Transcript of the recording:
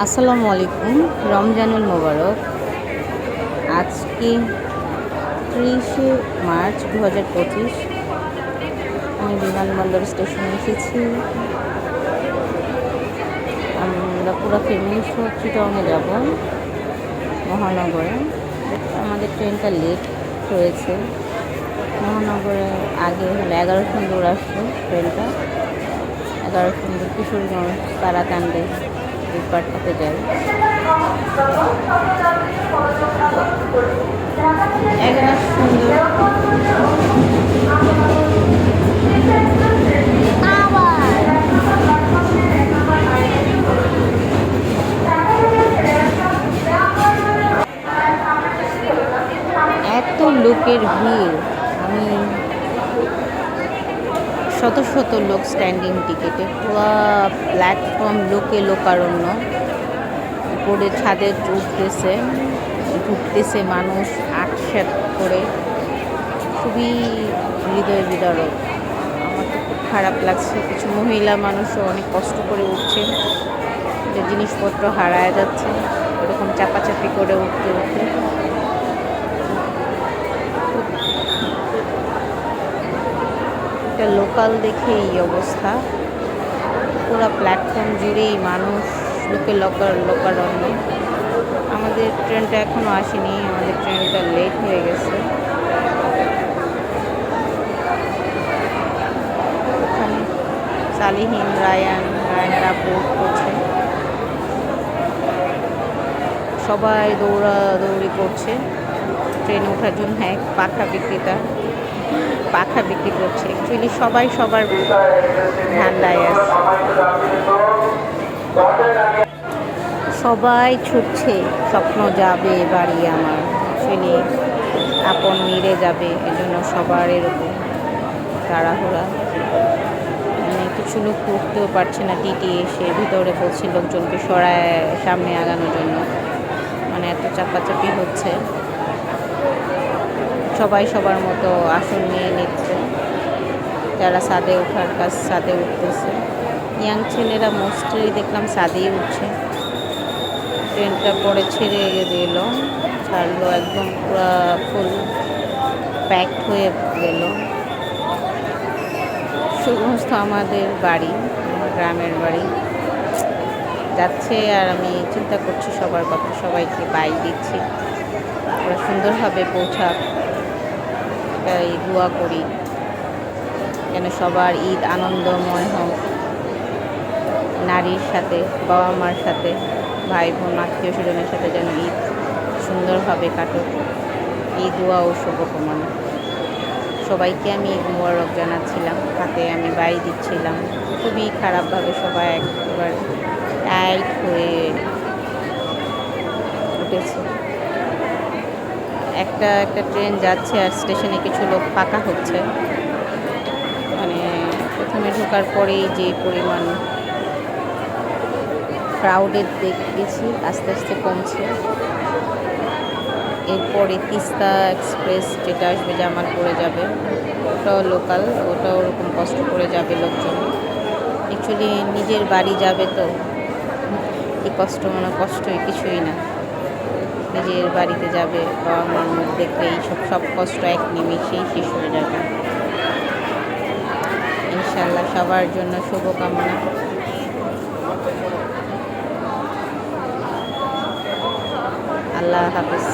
আসসালামু আলাইকুম, রমজানুল মোবারক। আজকে 30শে মার্চ 2025। আমি বিমানবন্দর স্টেশনে এসেছি। আমরা পুরো ফ্যামিলি সহ চিটংয়ে যাব, মহানগরে। আমাদের ট্রেনটা লেট হয়েছে। মহানগরে আগে হলো 11 সুন্দর আসছে ট্রেনটা। 11 সুন্দর কিশোরগঞ্জ তারাকান্দি এই পার্টটাতে যাই। এগারো সুন্দর এত লোকের ভিড়, আমি শত শত লোক স্ট্যান্ডিং টিকেটে, পুরো প্ল্যাটফর্ম লোকে লোকারণ্য। উপরে ছাদে ঢুকতেছে মানুষ আটসাত করে, খুবই হৃদয় বিদারক। আমার তো খুব খারাপ লাগছে। কিছু মহিলা মানুষও অনেক কষ্ট করে উঠছে, যে জিনিসপত্র হারায় যাচ্ছে এরকম চাপাচাপি করে উঠতে উঠতে। এটা লোকাল দেখে এই অবস্থা। পুরো প্ল্যাটফর্ম জুড়েই মানুষ, লোকে লোকারণ্য। আমাদের ট্রেনটা এখনও আসেনি, আমাদের ট্রেনটা লেট হয়ে গেছে। ওখানে সালিহীন রায়ানের আপু করছে, সবাই দৌড়াদৌড়ি করছে ট্রেনে ওঠার জন্য। এক পাখা বিক্রেতা পাখা বিক্রি করছে। অ্যাকচুয়ালি সবাই সবার ধান্দায় আছে, সবাই ছুটছে। স্বপ্ন যাবে বাড়ি আমার, অ্যাকচুয়ালি আপন মিলে যাবে, এজন্য সবার এরকম তাড়াহুড়া। মানে কিছু লোক উঠতেও পারছে না, টিটি এসে ভিতরে বলছে লোকজনকে সরায় সামনে আগানোর জন্য। মানে এত চাপাচাপি হচ্ছে, সবাই সবার মতো আসন নিয়ে নিচ্ছে। যারা ছাদে ওঠার কাজ ছাদে উঠতেছে, ইয়াং ছেলেরা মোস্টলি দেখলাম ছাদেই উঠছে। ট্রেনটা পরে ছেড়ে দিল, ছাড়লো, একদম পুরো ফুল প্যাকড হয়ে গেল। সমস্ত আমাদের বাড়ি, গ্রামের বাড়ি যাচ্ছে। আর আমি চিন্তা করছি সবার কথা, সবাইকে বাই দিচ্ছি, ওরা সুন্দরভাবে পৌঁছাক, তাই দোয়া করি যেন সবার ঈদ আনন্দময় হোক। নারীর সাথে, বাবা মার সাথে, ভাই বোন আত্মীয় স্বজনের সাথে যেন ঈদ সুন্দরভাবে কাটুক, এই দোয়া ও শুভকামনা। সবাইকে আমি ঈদ মোবারক জানাচ্ছিলাম, হাতে আমি বাই দিচ্ছিলাম। খুবই খারাপভাবে সবাই একবার টাইট হয়ে উঠেছে। একটা ট্রেন যাচ্ছে আর স্টেশনে কিছু লোক ফাঁকা হচ্ছে। মানে প্রথমে ঢোকার পরেই যে পরিমাণ ক্রাউডেড দেখেছি, আস্তে আস্তে কমছে। এরপরে তিস্তা এক্সপ্রেস যেটা আসবে জামালপুরে যাবে, ওটাও লোকাল, ওটাও ওরকম কষ্ট করে যাবে লোকজন। অ্যাকচুয়ালি নিজের বাড়ি যাবে তো এই কষ্ট, মানে কষ্টই কিছুই না। নিজের বাড়িতে যাবে, বাবা মার মুখ দেখলে এই সব কষ্ট এক নিমেষেই শেষ হয়ে যাবে। ইনশাআল্লাহ সবার জন্য শুভকামনা। আল্লাহ হাফেজ।